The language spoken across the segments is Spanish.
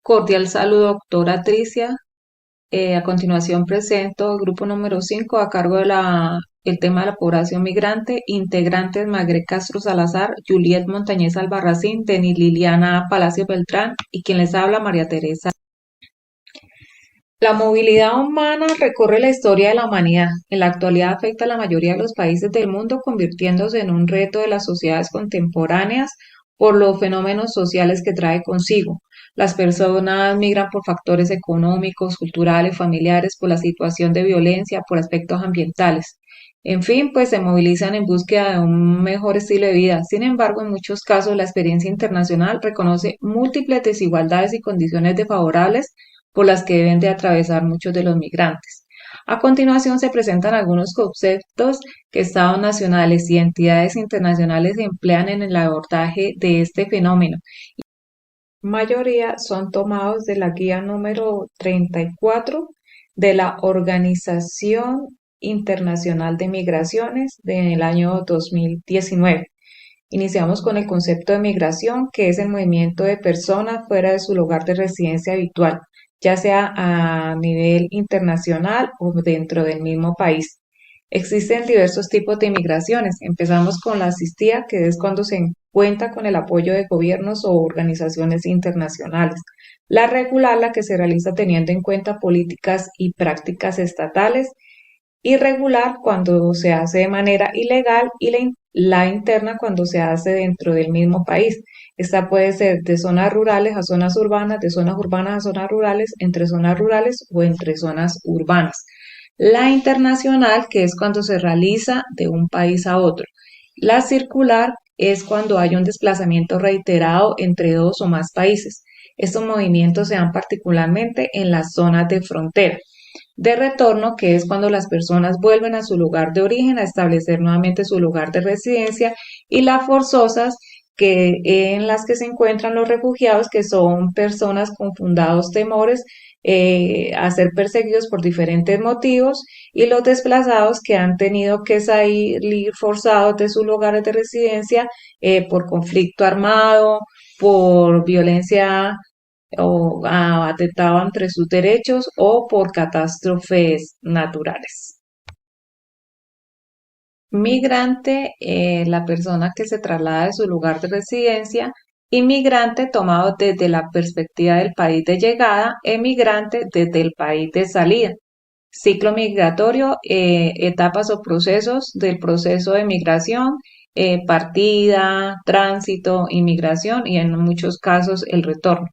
Cordial saludo, doctora Tricia. A continuación presento el grupo número 5 a cargo de el tema de la población migrante, integrantes Magre Castro Salazar, Juliet Montañez Albarracín, Denis Liliana Palacio Beltrán y quien les habla María Teresa. La movilidad humana recorre la historia de la humanidad. En la actualidad afecta a la mayoría de los países del mundo, convirtiéndose en un reto de las sociedades contemporáneas por los fenómenos sociales que trae consigo. Las personas migran por factores económicos, culturales, familiares, por la situación de violencia, por aspectos ambientales. En fin, pues se movilizan en búsqueda de un mejor estilo de vida. Sin embargo, en muchos casos la experiencia internacional reconoce múltiples desigualdades y condiciones desfavorables por las que deben de atravesar muchos de los migrantes. A continuación se presentan algunos conceptos que estados nacionales y entidades internacionales emplean en el abordaje de este fenómeno. La mayoría son tomados de la guía número 34 de la Organización Internacional de Migraciones del año 2019. Iniciamos con el concepto de migración, que es el movimiento de personas fuera de su lugar de residencia habitual, ya sea a nivel internacional o dentro del mismo país. Existen diversos tipos de migraciones. Empezamos con la asistida, que es cuando se cuenta con el apoyo de gobiernos o organizaciones internacionales. La regular, la que se realiza teniendo en cuenta políticas y prácticas estatales. Irregular cuando se hace de manera ilegal y la interna cuando se hace dentro del mismo país. Esta puede ser de zonas rurales a zonas urbanas, de zonas urbanas a zonas rurales o entre zonas urbanas. La internacional, que es cuando se realiza de un país a otro. La circular es cuando hay un desplazamiento reiterado entre dos o más países. Estos movimientos se dan particularmente en las zonas de frontera. De retorno, que es cuando las personas vuelven a su lugar de origen a establecer nuevamente su lugar de residencia, y las forzosas, que en las que se encuentran los refugiados, que son personas con fundados temores a ser perseguidos por diferentes motivos, y los desplazados que han tenido que salir forzados de sus lugares de residencia por conflicto armado, por violencia o atentado entre sus derechos o por catástrofes naturales. Migrante, la persona que se traslada de su lugar de residencia. Inmigrante, tomado desde la perspectiva del país de llegada. Emigrante, desde el país de salida. Ciclo migratorio, etapas o procesos del proceso de migración, partida, tránsito, inmigración y en muchos casos el retorno.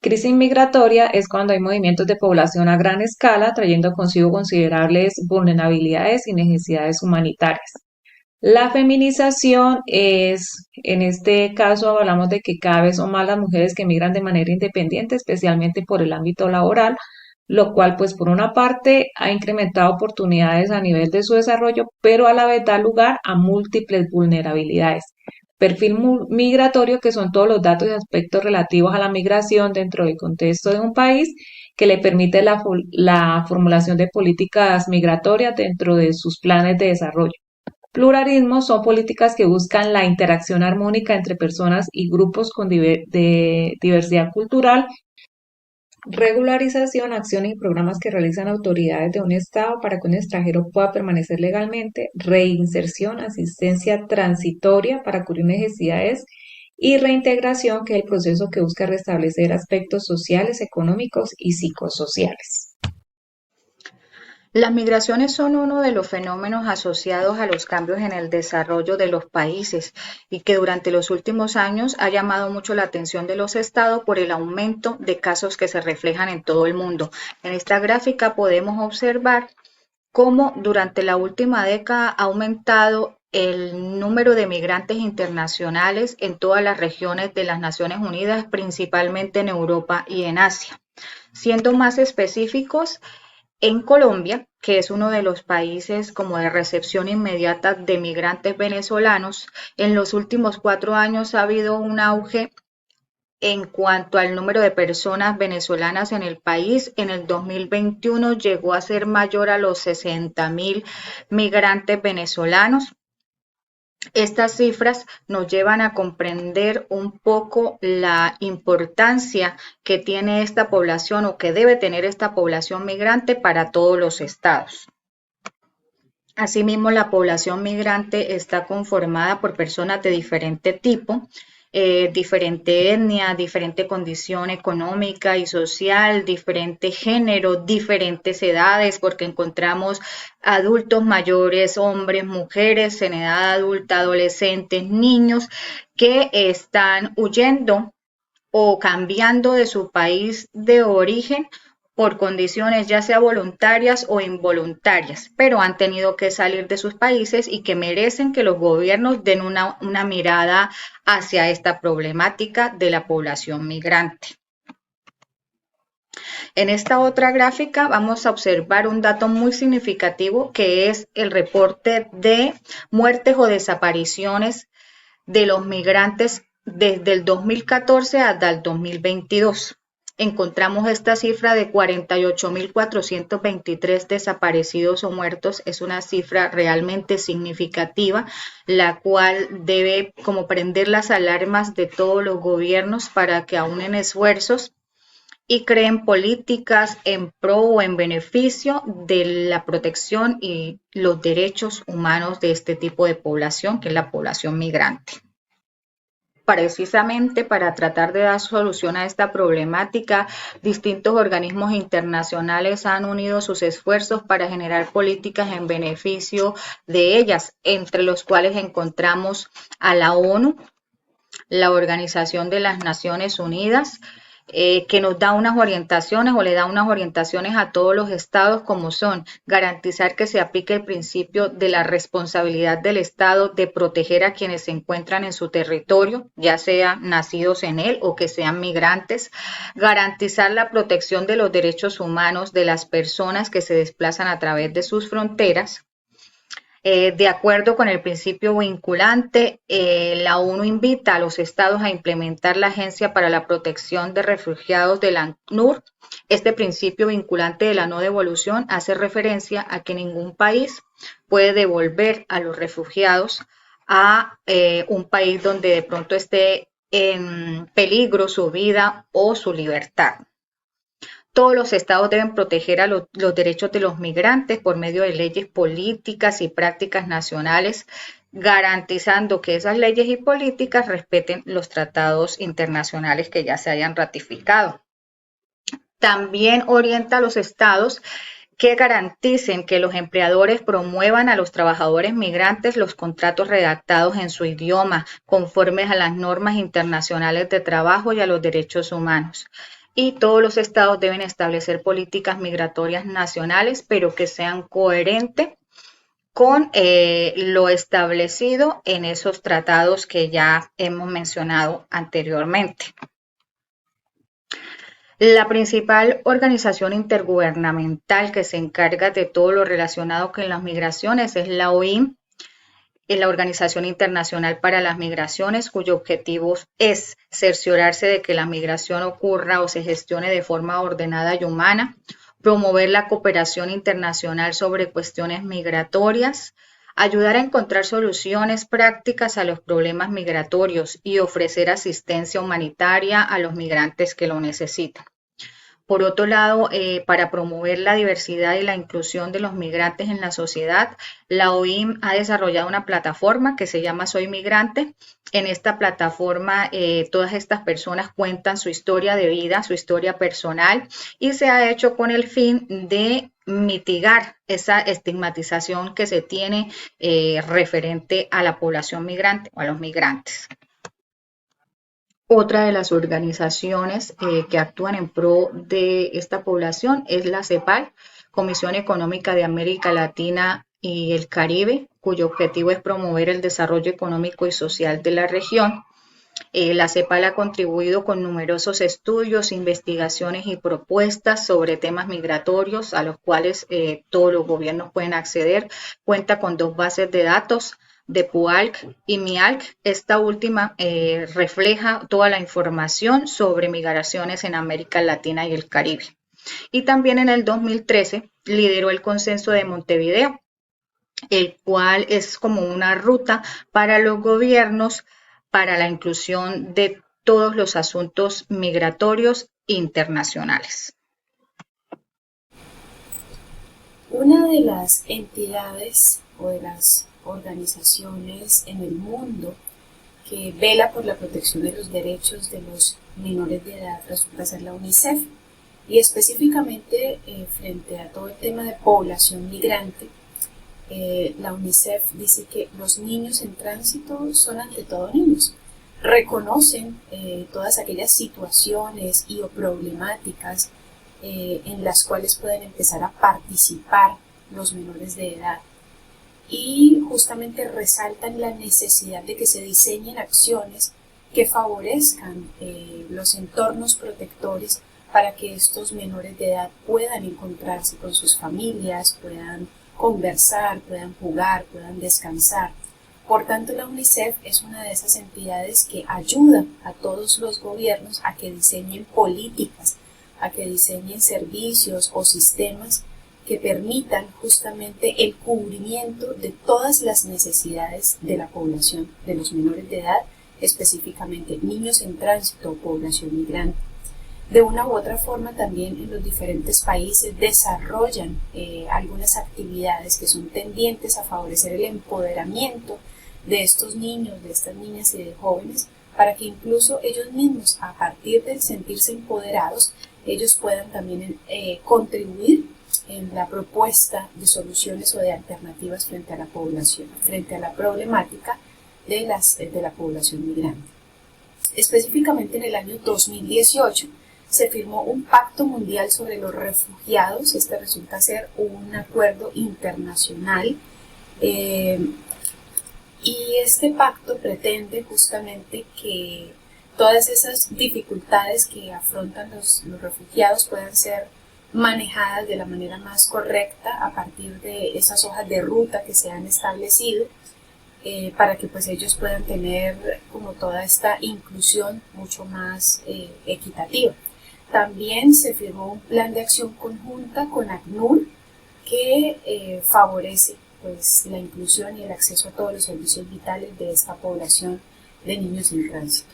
Crisis migratoria es cuando hay movimientos de población a gran escala, trayendo consigo considerables vulnerabilidades y necesidades humanitarias. La feminización es, en este caso hablamos de que cada vez son más las mujeres que migran de manera independiente, especialmente por el ámbito laboral, lo cual pues por una parte ha incrementado oportunidades a nivel de su desarrollo, pero a la vez da lugar a múltiples vulnerabilidades. Perfil migratorio, que son todos los datos y aspectos relativos a la migración dentro del contexto de un país, que le permite la formulación de políticas migratorias dentro de sus planes de desarrollo. Pluralismo son políticas que buscan la interacción armónica entre personas y grupos con de diversidad cultural. Regularización, acciones y programas que realizan autoridades de un Estado para que un extranjero pueda permanecer legalmente. Reinserción, asistencia transitoria para cubrir necesidades. Y reintegración, que es el proceso que busca restablecer aspectos sociales, económicos y psicosociales. Las migraciones son uno de los fenómenos asociados a los cambios en el desarrollo de los países y que durante los últimos años ha llamado mucho la atención de los estados por el aumento de casos que se reflejan en todo el mundo. En esta gráfica podemos observar cómo durante la última década ha aumentado el número de migrantes internacionales en todas las regiones de las Naciones Unidas, principalmente en Europa y en Asia. Siendo más específicos, en Colombia, que es uno de los países como de recepción inmediata de migrantes venezolanos, en los últimos 4 años ha habido un auge en cuanto al número de personas venezolanas en el país. En el 2021 llegó a ser mayor a los 60.000 migrantes venezolanos. Estas cifras nos llevan a comprender un poco la importancia que tiene esta población o que debe tener esta población migrante para todos los estados. Asimismo, la población migrante está conformada por personas de diferente tipo, diferente etnia, diferente condición económica y social, diferente género, diferentes edades, porque encontramos adultos mayores, hombres, mujeres en edad adulta, adolescentes, niños que están huyendo o cambiando de su país de origen por condiciones ya sea voluntarias o involuntarias, pero han tenido que salir de sus países y que merecen que los gobiernos den una mirada hacia esta problemática de la población migrante. En esta otra gráfica vamos a observar un dato muy significativo que es el reporte de muertes o desapariciones de los migrantes desde el 2014 hasta el 2022. Encontramos esta cifra de 48.423 desaparecidos o muertos. Es una cifra realmente significativa, la cual debe como prender las alarmas de todos los gobiernos para que aúnen esfuerzos y creen políticas en pro o en beneficio de la protección y los derechos humanos de este tipo de población, que es la población migrante. Precisamente para tratar de dar solución a esta problemática, distintos organismos internacionales han unido sus esfuerzos para generar políticas en beneficio de ellas, entre los cuales encontramos a la ONU, la Organización de las Naciones Unidas, que nos da unas orientaciones o le da unas orientaciones a todos los estados como son garantizar que se aplique el principio de la responsabilidad del estado de proteger a quienes se encuentran en su territorio, ya sean nacidos en él o que sean migrantes, garantizar la protección de los derechos humanos de las personas que se desplazan a través de sus fronteras. De acuerdo con el principio vinculante, la ONU invita a los estados a implementar la Agencia para la Protección de Refugiados de la ACNUR. Este principio vinculante de la no devolución hace referencia a que ningún país puede devolver a los refugiados a un país donde de pronto esté en peligro su vida o su libertad. Todos los estados deben proteger a los derechos de los migrantes por medio de leyes políticas y prácticas nacionales, garantizando que esas leyes y políticas respeten los tratados internacionales que ya se hayan ratificado. También orienta a los estados que garanticen que los empleadores promuevan a los trabajadores migrantes los contratos redactados en su idioma, conformes a las normas internacionales de trabajo y a los derechos humanos. Y todos los estados deben establecer políticas migratorias nacionales, pero que sean coherentes con lo establecido en esos tratados que ya hemos mencionado anteriormente. La principal organización intergubernamental que se encarga de todo lo relacionado con las migraciones es la OIM, la Organización Internacional para las Migraciones, cuyo objetivo es cerciorarse de que la migración ocurra o se gestione de forma ordenada y humana, promover la cooperación internacional sobre cuestiones migratorias, ayudar a encontrar soluciones prácticas a los problemas migratorios y ofrecer asistencia humanitaria a los migrantes que lo necesitan. Por otro lado, para promover la diversidad y la inclusión de los migrantes en la sociedad, la OIM ha desarrollado una plataforma que se llama Soy Migrante. En esta plataforma, todas estas personas cuentan su historia de vida, su historia personal, y se ha hecho con el fin de mitigar esa estigmatización que se tiene referente a la población migrante o a los migrantes. Otra de las organizaciones que actúan en pro de esta población es la CEPAL, Comisión Económica de América Latina y el Caribe, cuyo objetivo es promover el desarrollo económico y social de la región. La CEPAL ha contribuido con numerosos estudios, investigaciones y propuestas sobre temas migratorios a los cuales todos los gobiernos pueden acceder. Cuenta con 2 bases de datos, de PUALC y MIALC. Esta última refleja toda la información sobre migraciones en América Latina y el Caribe. Y también en el 2013 lideró el Consenso de Montevideo, el cual es como una ruta para los gobiernos para la inclusión de todos los asuntos migratorios internacionales. Una de las entidades o de las organizaciones en el mundo que vela por la protección de los derechos de los menores de edad resulta ser la UNICEF, y específicamente frente a todo el tema de población migrante, la UNICEF dice que los niños en tránsito son ante todo niños. Reconocen todas aquellas situaciones y o problemáticas en las cuales pueden empezar a participar los menores de edad, y justamente resaltan la necesidad de que se diseñen acciones que favorezcan los entornos protectores para que estos menores de edad puedan encontrarse con sus familias, puedan conversar, puedan jugar, puedan descansar. Por tanto, la UNICEF es una de esas entidades que ayuda a todos los gobiernos a que diseñen políticas, a que diseñen servicios o sistemas que permitan justamente el cubrimiento de todas las necesidades de la población, de los menores de edad, específicamente niños en tránsito o población migrante. De una u otra forma, también en los diferentes países desarrollan algunas actividades que son tendientes a favorecer el empoderamiento de estos niños, de estas niñas y de jóvenes, para que incluso ellos mismos, a partir de sentirse empoderados, ellos puedan también contribuir en la propuesta de soluciones o de alternativas frente a la población, frente a la problemática de la población migrante. Específicamente en el año 2018 se firmó un pacto mundial sobre los refugiados. Este resulta ser un acuerdo internacional y este pacto pretende justamente que todas esas dificultades que afrontan los refugiados puedan ser manejadas de la manera más correcta a partir de esas hojas de ruta que se han establecido, para que pues ellos puedan tener como toda esta inclusión mucho más equitativa. También se firmó un plan de acción conjunta con ACNUR que favorece pues la inclusión y el acceso a todos los servicios vitales de esta población de niños en tránsito.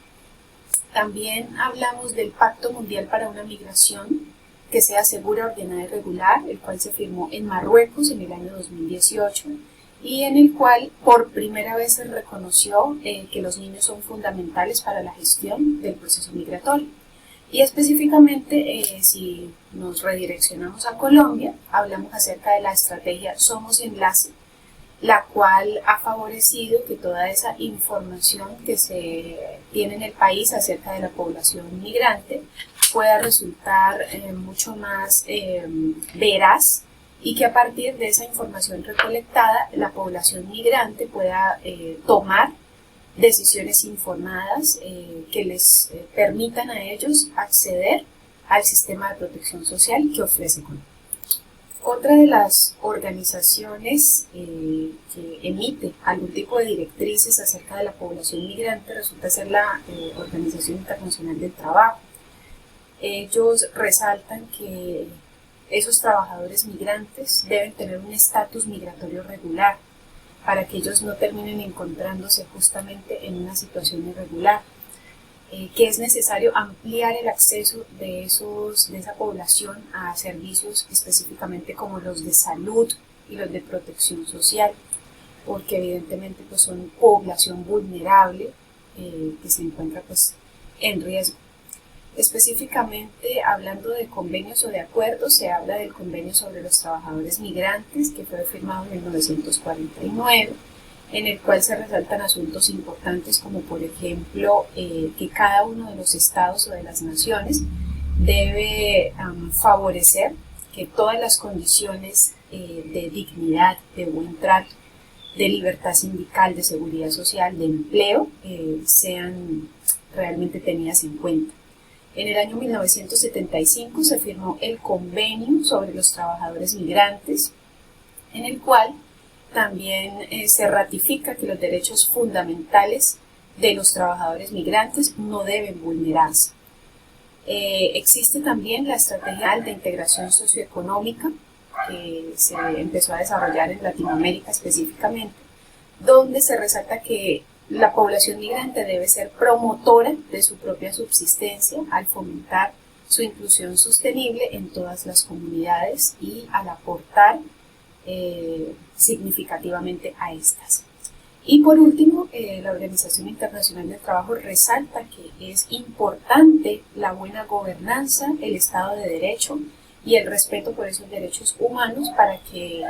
También hablamos del Pacto Mundial para una Migración que sea segura, ordenada y regular, el cual se firmó en Marruecos en el año 2018 y en el cual por primera vez se reconoció que los niños son fundamentales para la gestión del proceso migratorio. Y específicamente, si nos redireccionamos a Colombia, hablamos acerca de la estrategia Somos Enlace, la cual ha favorecido que toda esa información que se tiene en el país acerca de la población migrante pueda resultar mucho más veraz, y que a partir de esa información recolectada la población migrante pueda tomar decisiones informadas que les permitan a ellos acceder al sistema de protección social que ofrece Colombia. Otra de las organizaciones que emite algún tipo de directrices acerca de la población migrante resulta ser la Organización Internacional del Trabajo. Ellos resaltan que esos trabajadores migrantes deben tener un estatus migratorio regular para que ellos no terminen encontrándose justamente en una situación irregular, que es necesario ampliar el acceso de esa población a servicios específicamente como los de salud y los de protección social, porque evidentemente pues, son población vulnerable que se encuentra pues, en riesgo. Específicamente, hablando de convenios o de acuerdos, se habla del convenio sobre los trabajadores migrantes, que fue firmado en 1949, en el cual se resaltan asuntos importantes como, por ejemplo, que cada uno de los estados o de las naciones debe favorecer que todas las condiciones de dignidad, de buen trato, de libertad sindical, de seguridad social, de empleo, sean realmente tenidas en cuenta. En el año 1975 se firmó el Convenio sobre los Trabajadores Migrantes, en el cual también se ratifica que los derechos fundamentales de los trabajadores migrantes no deben vulnerarse. Existe también la Estrategia de Integración Socioeconómica, que se empezó a desarrollar en Latinoamérica específicamente, donde se resalta que la población migrante debe ser promotora de su propia subsistencia al fomentar su inclusión sostenible en todas las comunidades y al aportar significativamente a estas. Y por último, la Organización Internacional del Trabajo resalta que es importante la buena gobernanza, el Estado de Derecho y el respeto por esos derechos humanos para que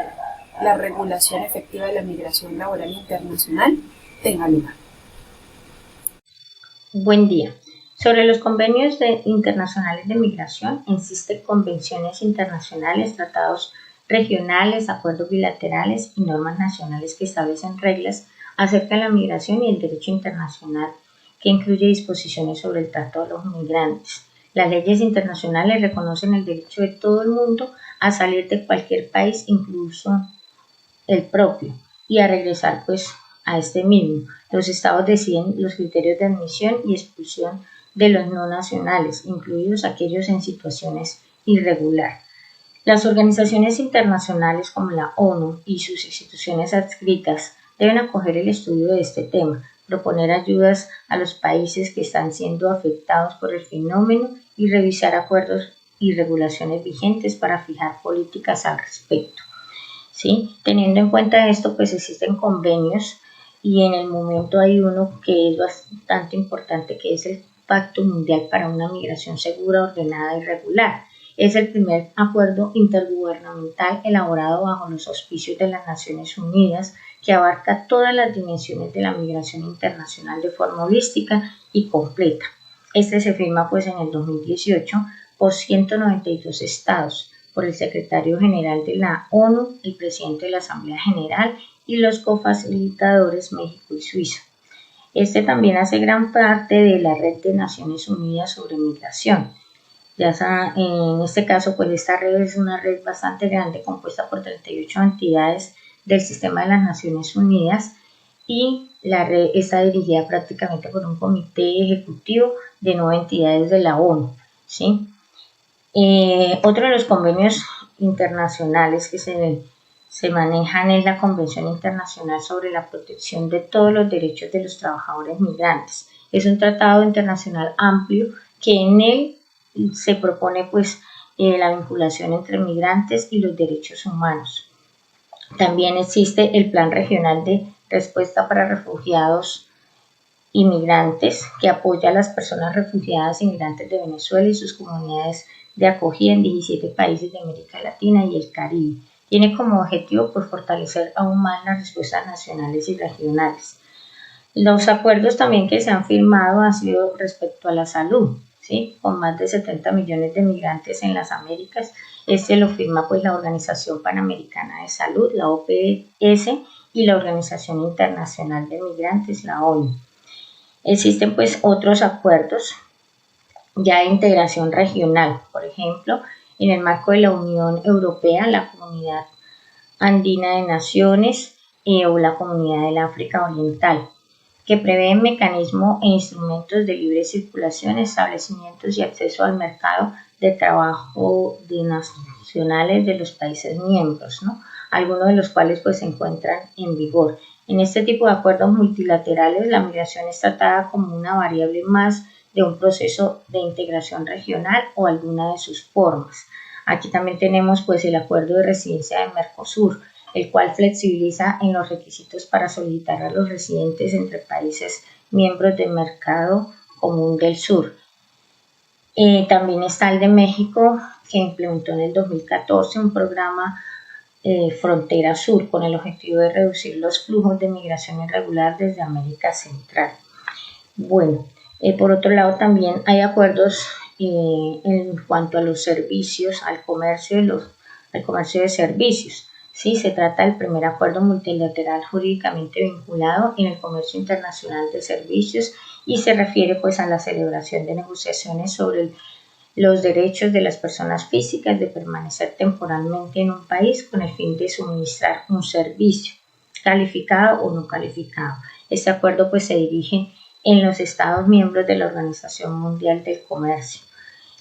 la regulación efectiva de la migración laboral internacional tenga lugar. Buen día. Sobre los convenios internacionales de migración, existen convenciones internacionales, tratados regionales, acuerdos bilaterales y normas nacionales que establecen reglas acerca de la migración y el derecho internacional, que incluye disposiciones sobre el trato de los migrantes. Las leyes internacionales reconocen el derecho de todo el mundo a salir de cualquier país, incluso el propio, y a regresar pues a este mismo. Los estados deciden los criterios de admisión y expulsión de los no nacionales, incluidos aquellos en situaciones irregulares. Las organizaciones internacionales como la ONU y sus instituciones adscritas deben acoger el estudio de este tema, proponer ayudas a los países que están siendo afectados por el fenómeno y revisar acuerdos y regulaciones vigentes para fijar políticas al respecto. ¿Sí? Teniendo en cuenta esto, pues existen convenios y en el momento hay uno que es bastante importante, que es el Pacto Mundial para una Migración Segura, Ordenada y Regular. Es el primer acuerdo intergubernamental elaborado bajo los auspicios de las Naciones Unidas que abarca todas las dimensiones de la migración internacional de forma holística y completa. Este se firma pues en el 2018 por 192 estados, por el secretario general de la ONU, el presidente de la Asamblea General y los cofacilitadores México y Suiza. Este también hace gran parte de la Red de Naciones Unidas sobre Migración. Ya en este caso, pues esta red es una red bastante grande compuesta por 38 entidades del sistema de las Naciones Unidas y la red está dirigida prácticamente por un comité ejecutivo de 9 entidades de la ONU, ¿sí? Otro de los convenios internacionales que se manejan es la Convención Internacional sobre la Protección de todos los derechos de los trabajadores migrantes. Es un tratado internacional amplio que en él se propone pues la vinculación entre migrantes y los derechos humanos. También existe el Plan Regional de Respuesta para Refugiados y Migrantes, que apoya a las personas refugiadas y migrantes de Venezuela y sus comunidades de acogida en 17 países de América Latina y el Caribe. Tiene como objetivo pues, fortalecer aún más las respuestas nacionales y regionales. Los acuerdos también que se han firmado han sido respecto a la salud, ¿sí? Con más de 70 millones de migrantes en las Américas. Este lo firma pues la Organización Panamericana de Salud, la OPS, y la Organización Internacional de Migrantes, la ONU. Existen pues otros acuerdos ya de integración regional, por ejemplo, en el marco de la Unión Europea, la Comunidad Andina de Naciones o la Comunidad del África Oriental, que prevén mecanismos e instrumentos de libre circulación, establecimientos y acceso al mercado de trabajo de nacionales de los países miembros, ¿no? Algunos de los cuales pues, se encuentran en vigor. En este tipo de acuerdos multilaterales, la migración es tratada como una variable más de un proceso de integración regional o alguna de sus formas. Aquí también tenemos pues, el acuerdo de residencia de Mercosur, el cual flexibiliza en los requisitos para solicitar a los residentes entre países miembros del Mercado Común del Sur. También está el de México, que implementó en el 2014 un programa Frontera Sur con el objetivo de reducir los flujos de migración irregular desde América Central. Bueno, por otro lado también hay acuerdos en cuanto a los servicios, al comercio de servicios. Sí, se trata del primer acuerdo multilateral jurídicamente vinculado en el comercio internacional de servicios y se refiere pues a la celebración de negociaciones sobre los derechos de las personas físicas de permanecer temporalmente en un país con el fin de suministrar un servicio, calificado o no calificado. Este acuerdo pues se dirige en los Estados miembros de la Organización Mundial del Comercio.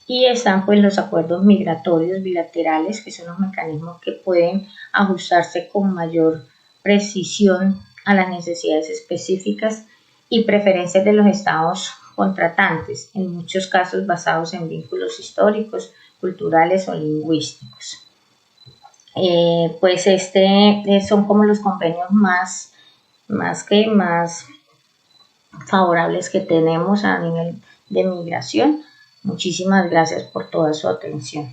Y están pues los acuerdos migratorios bilaterales, que son los mecanismos que pueden ajustarse con mayor precisión a las necesidades específicas y preferencias de los estados contratantes, en muchos casos basados en vínculos históricos, culturales o lingüísticos. Pues son como los convenios más favorables que tenemos a nivel de migración. Muchísimas gracias por toda su atención.